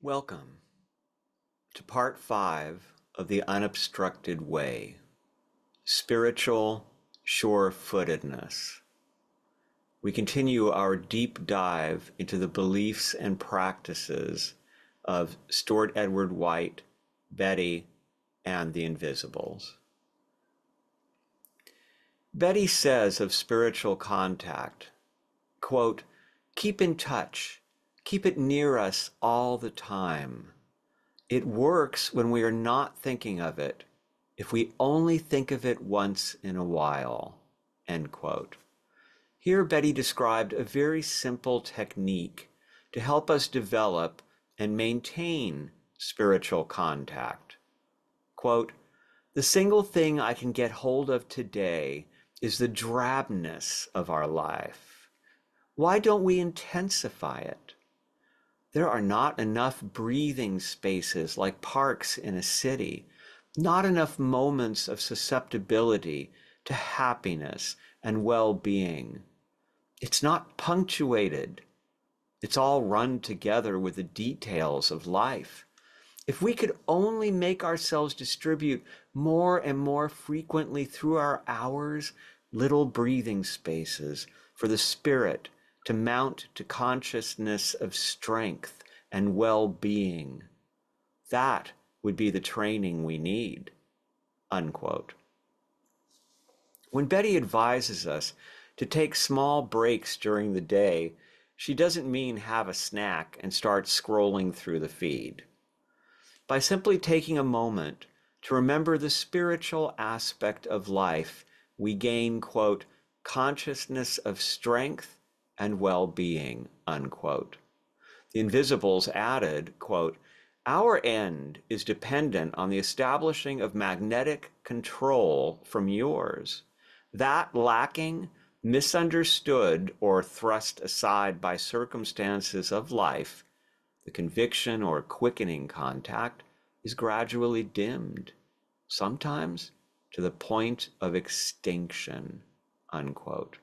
Welcome to part 5 of the Unobstructed Way, Spiritual Sure-Footedness. We continue our deep dive into the beliefs and practices of Stewart Edward White, Betty, and the Invisibles. Betty says of spiritual contact, quote, "Keep in touch. Keep it near us all the time. It works when we are not thinking of it, if we only think of it once in a while." End quote. Here Betty described a very simple technique to help us develop and maintain spiritual contact. Quote, "The single thing I can get hold of today is the drabness of our life. Why don't we intensify it? There are not enough breathing spaces like parks in a city, not enough moments of susceptibility to happiness and well-being. It's not punctuated. It's all run together with the details of life. If we could only make ourselves distribute more and more frequently through our hours, little breathing spaces for the spirit to mount to consciousness of strength and well-being, that would be the training we need." Unquote. When Betty advises us to take small breaks during the day, she doesn't mean have a snack and start scrolling through the feed. By simply taking a moment to remember the spiritual aspect of life, we gain, quote, "consciousness of strength and well-being," unquote. The Invisibles added, quote, "Our end is dependent on the establishing of magnetic control from yours. That lacking, misunderstood, or thrust aside by circumstances of life, the conviction or quickening contact is gradually dimmed, sometimes to the point of extinction," unquote.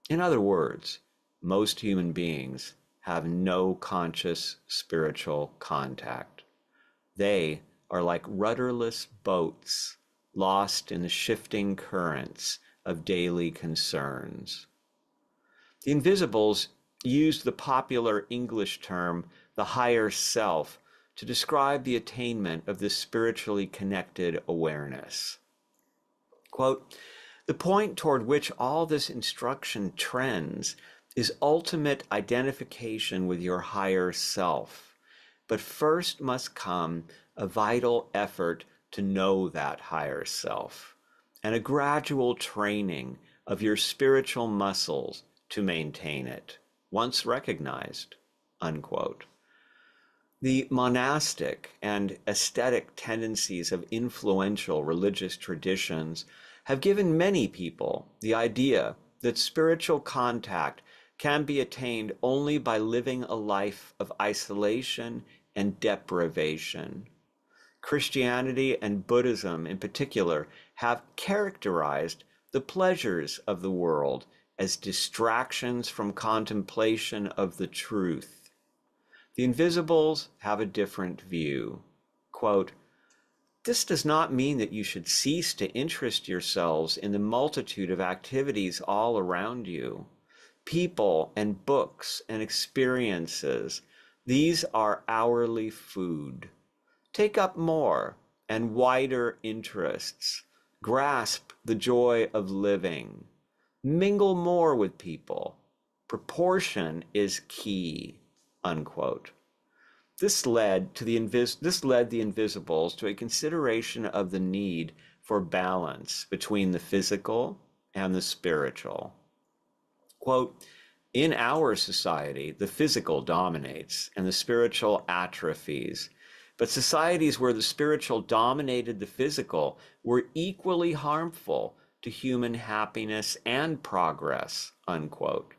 In other words, most human beings have no conscious spiritual contact. They are like rudderless boats lost in the shifting currents of daily concerns. The Invisibles used the popular English term, the higher self, to describe the attainment of this spiritually connected awareness. Quote, "The point toward which all this instruction trends is ultimate identification with your higher self. But first must come a vital effort to know that higher self, and a gradual training of your spiritual muscles to maintain it, once recognized," unquote. The monastic and aesthetic tendencies of influential religious traditions have given many people the idea that spiritual contact can be attained only by living a life of isolation and deprivation. Christianity and Buddhism in particular have characterized the pleasures of the world as distractions from contemplation of the truth. The Invisibles have a different view. Quote, "This does not mean that you should cease to interest yourselves in the multitude of activities all around you. People and books and experiences, these are hourly food. Take up more and wider interests. Grasp the joy of living. Mingle more with people. Proportion is key," unquote. This led the Invisibles to a consideration of the need for balance between the physical and the spiritual. Quote, "In our society, the physical dominates and the spiritual atrophies. But societies where the spiritual dominated the physical were equally harmful to human happiness and progress," unquote.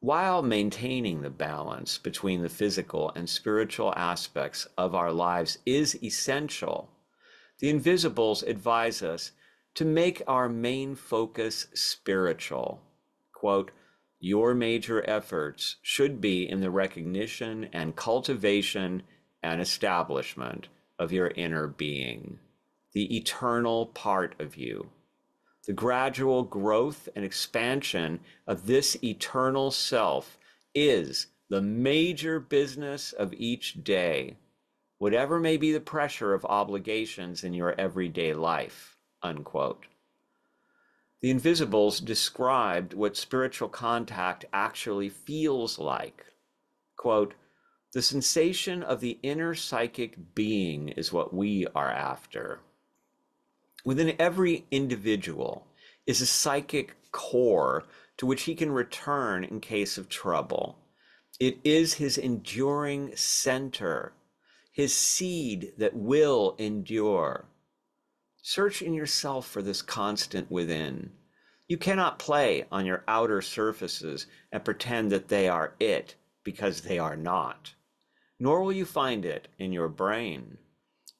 While maintaining the balance between the physical and spiritual aspects of our lives is essential, the Invisibles advise us to make our main focus spiritual. Quote, Your major efforts should be in the recognition and cultivation and establishment of your inner being, the eternal part of you. The gradual growth and expansion of this eternal self is the major business of each day, whatever may be the pressure of obligations in your everyday life, unquote. The Invisibles described what spiritual contact actually feels like. Quote, the sensation of the inner psychic being is what we are after. Within every individual is a psychic core to which he can return in case of trouble. It is his enduring center, his seed that will endure. Search in yourself for this constant within. You cannot play on your outer surfaces and pretend that they are it, because they are not. Nor will you find it in your brain.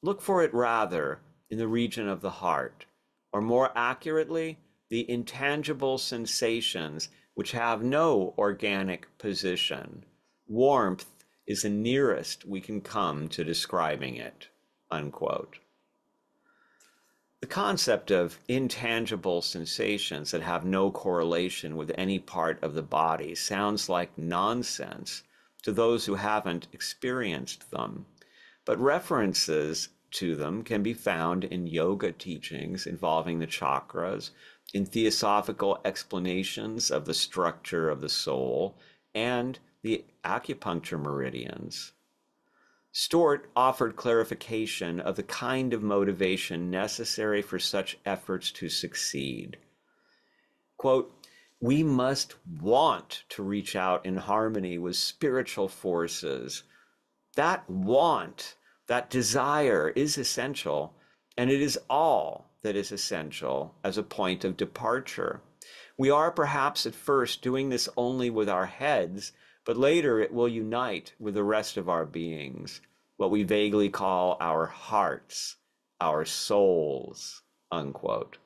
Look for it rather in the region of the heart, or more accurately, the intangible sensations which have no organic position. Warmth is the nearest we can come to describing it, unquote. The concept of intangible sensations that have no correlation with any part of the body sounds like nonsense to those who haven't experienced them, but references to them can be found in yoga teachings involving the chakras, in theosophical explanations of the structure of the soul, and the acupuncture meridians. Stewart offered clarification of the kind of motivation necessary for such efforts to succeed. Quote, we must want to reach out in harmony with spiritual forces. That want, that desire is essential, and it is all that is essential as a point of departure. We are perhaps at first doing this only with our heads, but later it will unite with the rest of our beings, what we vaguely call our hearts, our souls, unquote.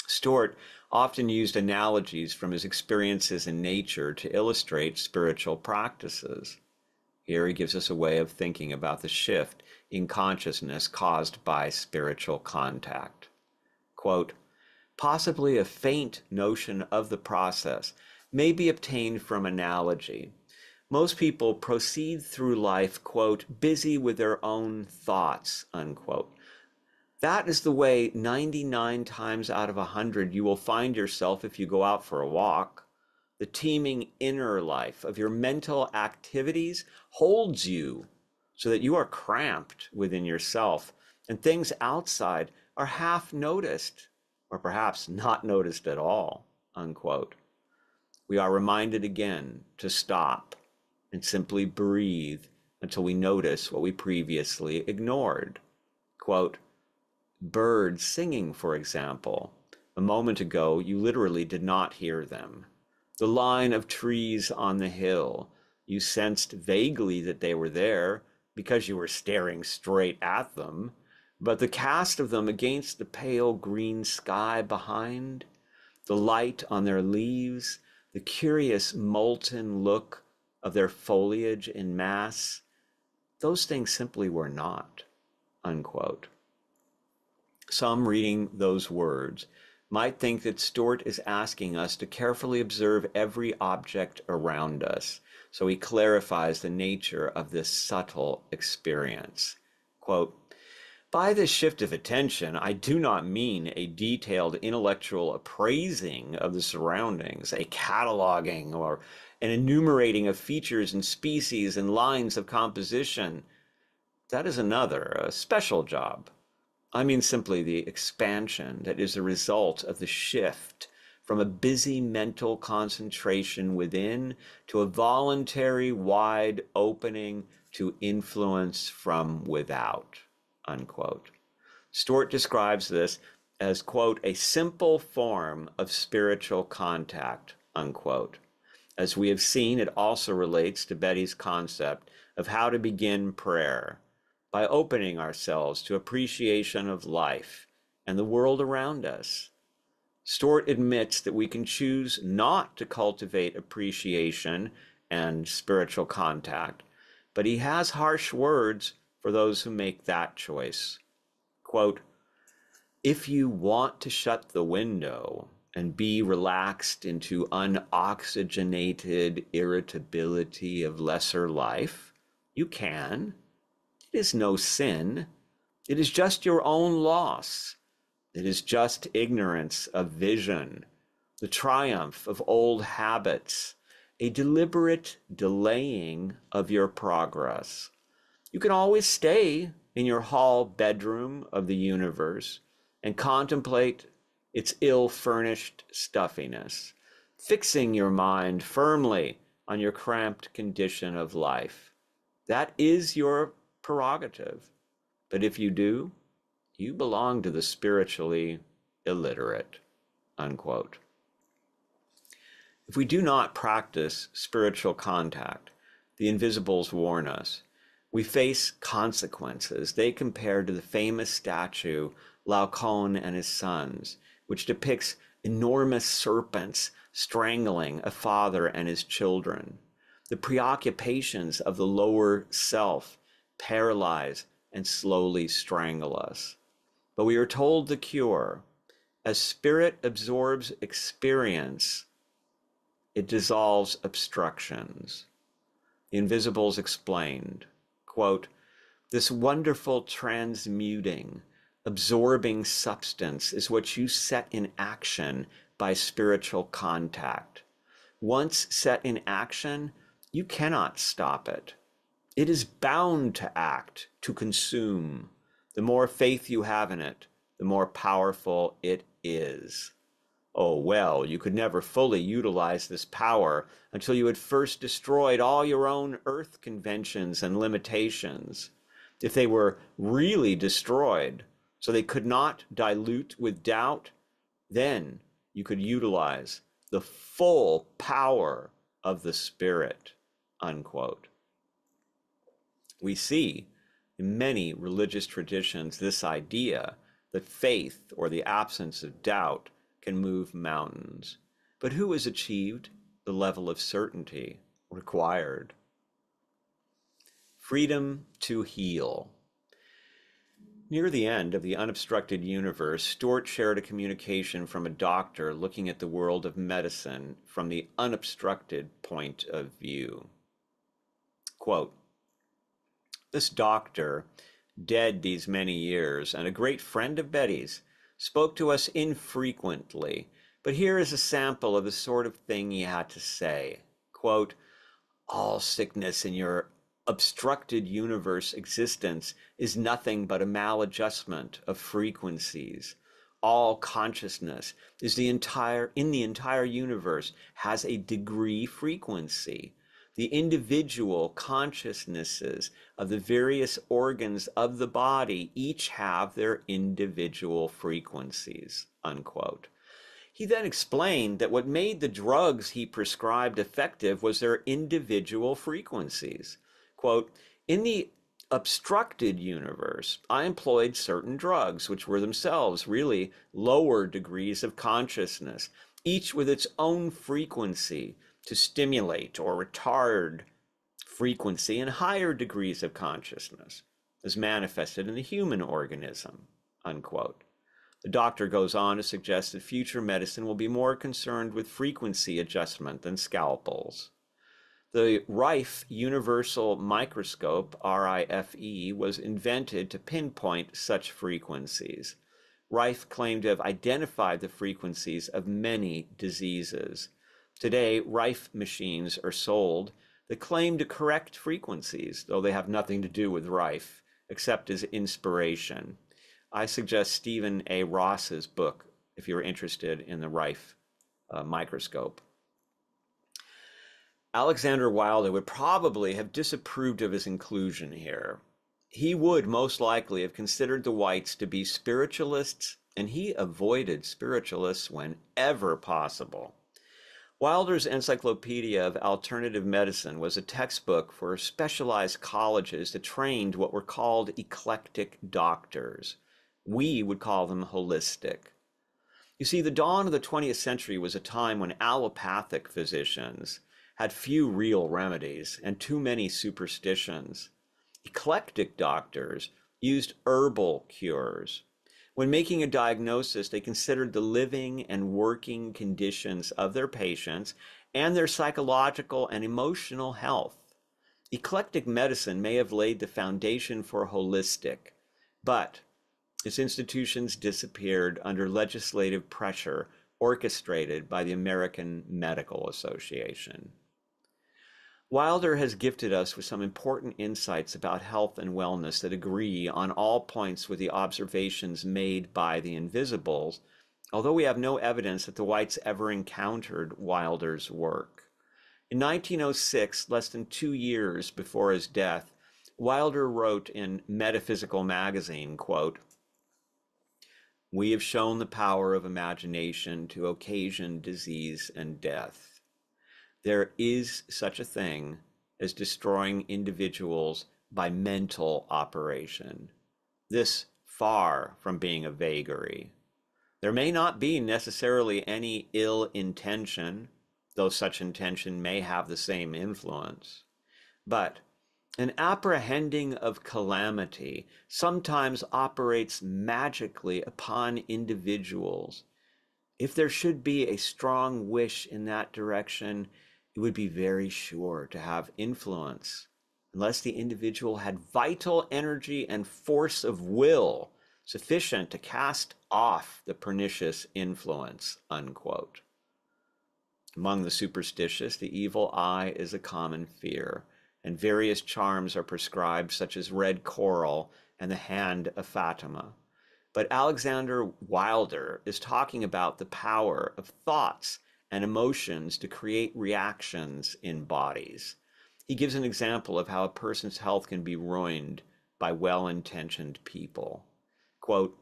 Stewart often used analogies from his experiences in nature to illustrate spiritual practices. Here he gives us a way of thinking about the shift in consciousness caused by spiritual contact. Quote, possibly a faint notion of the process may be obtained from analogy. Most people proceed through life, quote, busy with their own thoughts, unquote. That is the way 99 times out of 100 you will find yourself if you go out for a walk. The teeming inner life of your mental activities holds you so that you are cramped within yourself, and things outside are half noticed, or perhaps not noticed at all, unquote. We are reminded again to stop and simply breathe until we notice what we previously ignored. Quote, birds singing, for example. A moment ago, you literally did not hear them. The line of trees on the hill, you sensed vaguely that they were there because you were staring straight at them, but the cast of them against the pale green sky behind, the light on their leaves, the curious molten look of their foliage in mass, those things simply were not, unquote. Some reading those words might think that Stewart is asking us to carefully observe every object around us, so he clarifies the nature of this subtle experience. Quote, by this shift of attention, I do not mean a detailed intellectual appraising of the surroundings, a cataloging or an enumerating of features and species and lines of composition. That is a special job. I mean simply the expansion that is a result of the shift from a busy mental concentration within to a voluntary wide opening to influence from without, unquote. Stewart describes this as, quote, a simple form of spiritual contact, unquote. As we have seen, it also relates to Betty's concept of how to begin prayer, by opening ourselves to appreciation of life and the world around us. Stewart admits that we can choose not to cultivate appreciation and spiritual contact, but he has harsh words for those who make that choice. Quote, if you want to shut the window and be relaxed into unoxygenated irritability of lesser life, you can. It is no sin. It is just your own loss. It is just ignorance of vision, the triumph of old habits, a deliberate delaying of your progress. You can always stay in your hall bedroom of the universe and contemplate its ill-furnished stuffiness, fixing your mind firmly on your cramped condition of life. That is your prerogative. But if you do, you belong to the spiritually illiterate, unquote. If we do not practice spiritual contact, the invisibles warn us, we face consequences. They compare to the famous statue Laocoon and his sons, which depicts enormous serpents strangling a father and his children. The preoccupations of the lower self paralyze and slowly strangle us. But we are told the cure. As spirit absorbs experience, it dissolves obstructions. The invisibles explained, quote, this wonderful transmuting, absorbing substance is what you set in action by spiritual contact. Once set in action, you cannot stop it. It is bound to act, to consume. The more faith you have in it, the more powerful it is. Oh, well, you could never fully utilize this power until you had first destroyed all your own earth conventions and limitations. If they were really destroyed, so they could not dilute with doubt, then you could utilize the full power of the Spirit, unquote. We see in many religious traditions this idea that faith, or the absence of doubt, can move mountains. But who has achieved the level of certainty required? Freedom to heal. Near the end of the Unobstructed Universe, Stewart shared a communication from a doctor looking at the world of medicine from the unobstructed point of view. Quote, this doctor, dead these many years and a great friend of Betty's, spoke to us infrequently, but here is a sample of the sort of thing he had to say. Quote, all sickness in your obstructed universe existence is nothing but a maladjustment of frequencies. All consciousness is in the entire universe has a degree frequency. The individual consciousnesses of the various organs of the body each have their individual frequencies, unquote. He then explained that what made the drugs he prescribed effective was their individual frequencies. Quote, in the obstructed universe, I employed certain drugs, which were themselves really lower degrees of consciousness, each with its own frequency, to stimulate or retard frequency in higher degrees of consciousness, as manifested in the human organism, unquote. The doctor goes on to suggest that future medicine will be more concerned with frequency adjustment than scalpels. The Rife Universal Microscope, RIFE, was invented to pinpoint such frequencies. Rife claimed to have identified the frequencies of many diseases. Today, Rife machines are sold that claim to correct frequencies, though they have nothing to do with Rife, except as inspiration. I suggest Stephen A. Ross's book, if you're interested in the Rife microscope. Alexander Wilder would probably have disapproved of his inclusion here. He would most likely have considered the Whites to be spiritualists, and he avoided spiritualists whenever possible. Wilder's Encyclopedia of Alternative Medicine was a textbook for specialized colleges that trained what were called eclectic doctors. We would call them holistic. You see, the dawn of the 20th century was a time when allopathic physicians had few real remedies and too many superstitions. Eclectic doctors used herbal cures. When making a diagnosis, they considered the living and working conditions of their patients and their psychological and emotional health. Eclectic medicine may have laid the foundation for holistic, but its institutions disappeared under legislative pressure orchestrated by the American Medical Association. Wilder has gifted us with some important insights about health and wellness that agree on all points with the observations made by the Invisibles, although we have no evidence that the Whites ever encountered Wilder's work. In 1906, less than 2 years before his death, Wilder wrote in Metaphysical Magazine, quote, "We have shown the power of imagination to occasion disease and death. There is such a thing as destroying individuals by mental operation. This far from being a vagary. There may not be necessarily any ill intention, though such intention may have the same influence, but an apprehending of calamity sometimes operates magically upon individuals. If there should be a strong wish in that direction, it would be very sure to have influence, unless the individual had vital energy and force of will sufficient to cast off the pernicious influence," unquote. Among the superstitious, the evil eye is a common fear, and various charms are prescribed, such as red coral and the hand of Fatima. But Alexander Wilder is talking about the power of thoughts and emotions to create reactions in bodies. He gives an example of how a person's health can be ruined by well-intentioned people. Quote,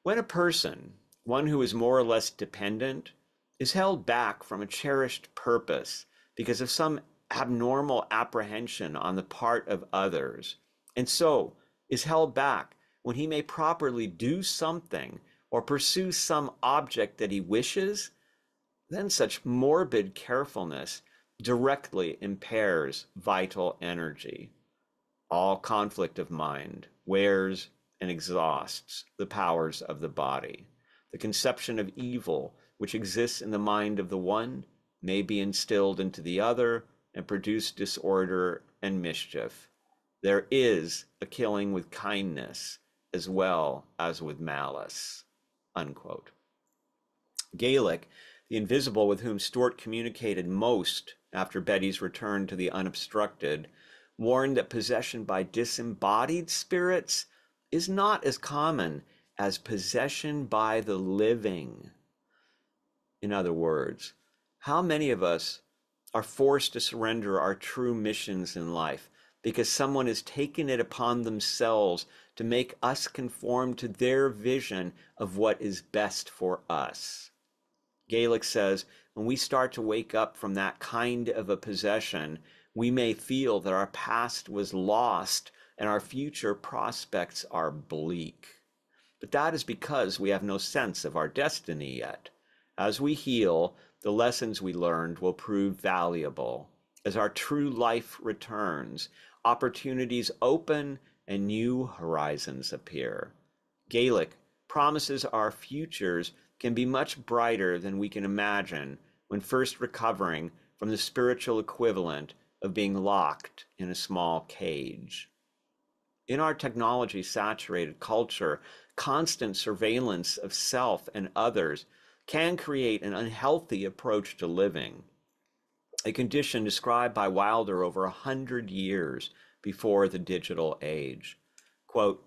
"When a person, one who is more or less dependent, is held back from a cherished purpose because of some abnormal apprehension on the part of others, and so is held back when he may properly do something or pursue some object that he wishes, then such morbid carefulness directly impairs vital energy. All conflict of mind wears and exhausts the powers of the body. The conception of evil which exists in the mind of the one may be instilled into the other and produce disorder and mischief. There is a killing with kindness as well as with malice," unquote. Gaelic, the invisible with whom Stewart communicated most after Betty's return to the Unobstructed, warned that possession by disembodied spirits is not as common as possession by the living. In other words, how many of us are forced to surrender our true missions in life because someone has taken it upon themselves to make us conform to their vision of what is best for us? Gaelic says, when we start to wake up from that kind of a possession, we may feel that our past was lost and our future prospects are bleak. But that is because we have no sense of our destiny yet. As we heal, the lessons we learned will prove valuable. As our true life returns, opportunities open and new horizons appear. Gaelic promises our futures can be much brighter than we can imagine when first recovering from the spiritual equivalent of being locked in a small cage. In our technology-saturated culture, constant surveillance of self and others can create an unhealthy approach to living, a condition described by Wilder over 100 years before the digital age. Quote,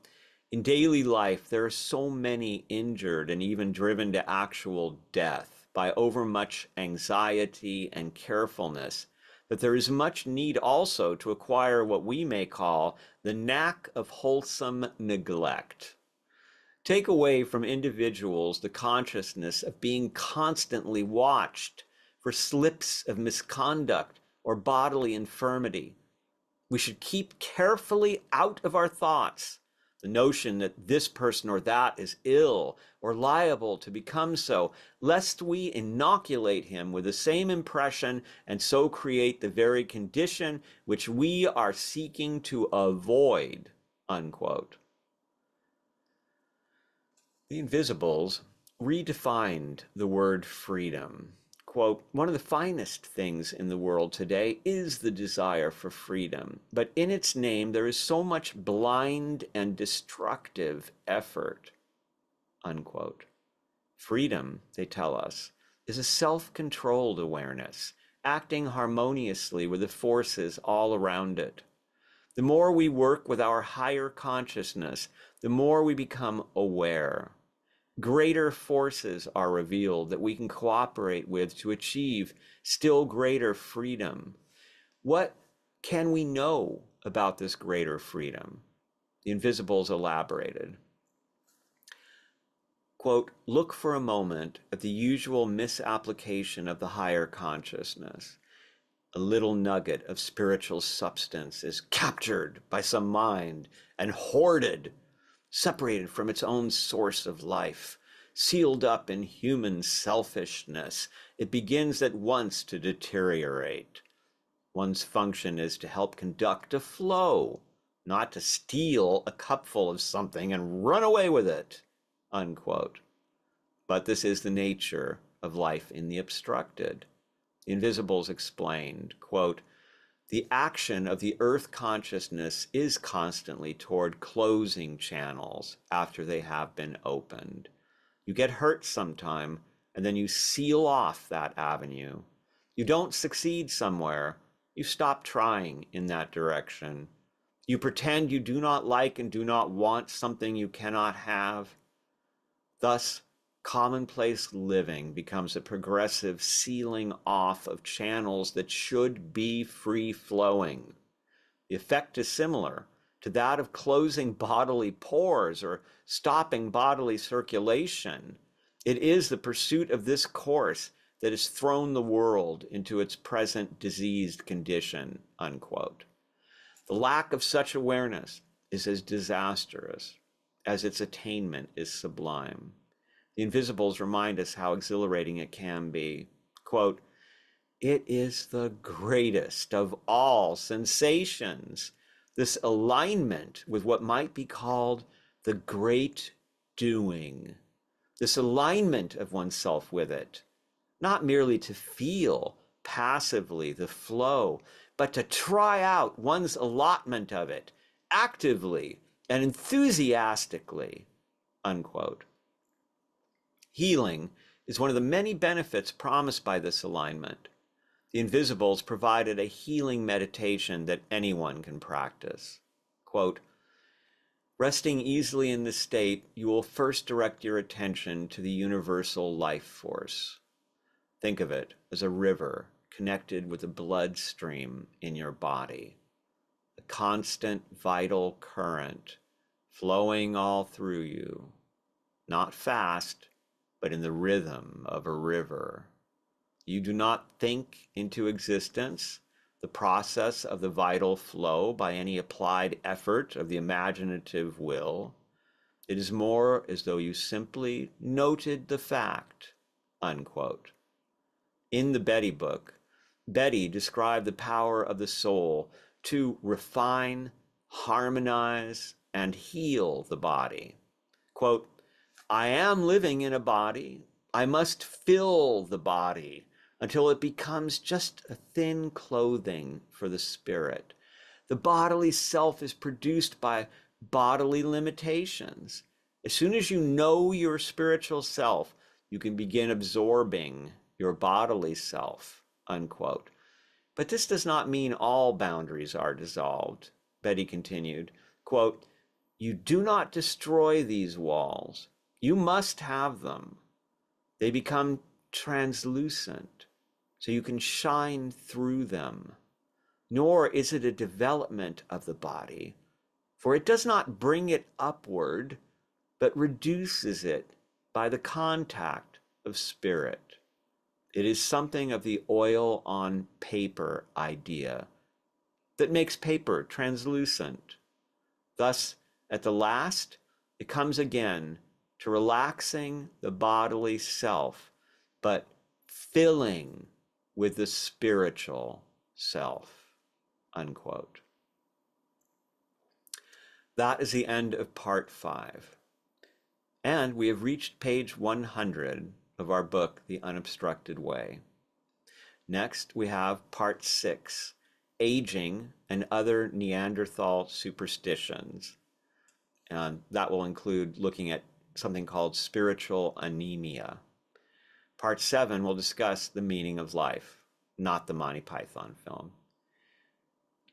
"In daily life, there are so many injured and even driven to actual death by overmuch anxiety and carefulness that there is much need also to acquire what we may call the knack of wholesome neglect. Take away from individuals the consciousness of being constantly watched for slips of misconduct or bodily infirmity. We should keep carefully out of our thoughts The notion that this person or that is ill or liable to become so, lest we inoculate him with the same impression and so create the very condition which we are seeking to avoid, unquote. The Invisibles redefined the word freedom. Quote, one of the finest things in the world today is the desire for freedom, but in its name there is so much blind and destructive effort, unquote. Freedom, they tell us, is a self-controlled awareness, acting harmoniously with the forces all around it. The more we work with our higher consciousness, the more we become aware. Greater forces are revealed that we can cooperate with to achieve still greater freedom. What can we know about this greater freedom? The Invisibles elaborated. Quote, look for a moment at the usual misapplication of the higher consciousness. A little nugget of spiritual substance is captured by some mind and hoarded, separated from its own source of life, sealed up in human selfishness. It begins at once to deteriorate. One's function is to help conduct a flow, not to steal a cupful of something and run away with it, unquote. But this is the nature of life in the obstructed. The Invisibles explained, quote, the action of the earth consciousness is constantly toward closing channels after they have been opened. You get hurt sometime, and then you seal off that avenue. You don't succeed somewhere, you stop trying in that direction. You pretend you do not like and do not want something you cannot have. Thus, commonplace living becomes a progressive sealing off of channels that should be free-flowing. The effect is similar to that of closing bodily pores or stopping bodily circulation. It is the pursuit of this course that has thrown the world into its present diseased condition, unquote. The lack of such awareness is as disastrous as its attainment is sublime. The Invisibles remind us how exhilarating it can be. Quote, it is the greatest of all sensations, this alignment with what might be called the great doing, this alignment of oneself with it, not merely to feel passively the flow, but to try out one's allotment of it actively and enthusiastically, unquote. Healing is one of the many benefits promised by this alignment. The Invisibles provided a healing meditation that anyone can practice. Quote, resting easily in this state, you will first direct your attention to the universal life force. Think of it as a river connected with a bloodstream in your body, a constant vital current flowing all through you, not fast, but in the rhythm of a river. You do not think into existence the process of the vital flow by any applied effort of the imaginative will. It is more as though you simply noted the fact, unquote. In the Betty book, Betty described the power of the soul to refine, harmonize, and heal the body. Quote, I am living in a body. I must fill the body until it becomes just a thin clothing for the spirit. The bodily self is produced by bodily limitations. As soon as you know your spiritual self, you can begin absorbing your bodily self, unquote. But this does not mean all boundaries are dissolved. Betty continued, quote, you do not destroy these walls. You must have them. They become translucent, so you can shine through them. Nor is it a development of the body, for it does not bring it upward, but reduces it by the contact of spirit. It is something of the oil on paper idea that makes paper translucent. Thus, At the last, it comes again to relaxing the bodily self, but filling with the spiritual self, unquote. That is the end of part 5. And we have reached page 100 of our book, The Unobstructed Way. Next, we have part 6, Aging and Other Neanderthal Superstitions. And that will include looking at something called spiritual anemia. Part 7 will discuss the meaning of life, not the Monty Python film.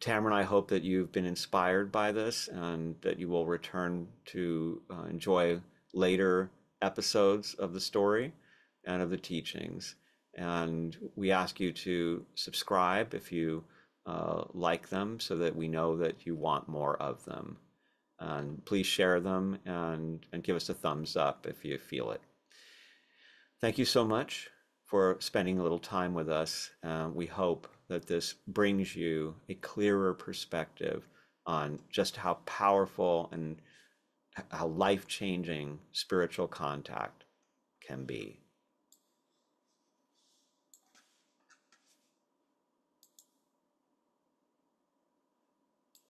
Tamra and I hope that you've been inspired by this and that you will return to enjoy later episodes of the story and of the teachings. And we ask you to subscribe if you like them so that we know that you want more of them. And please share them and give us a thumbs up if you feel it. Thank you so much for spending a little time with us. We hope that this brings you a clearer perspective on just how powerful and how life-changing spiritual contact can be.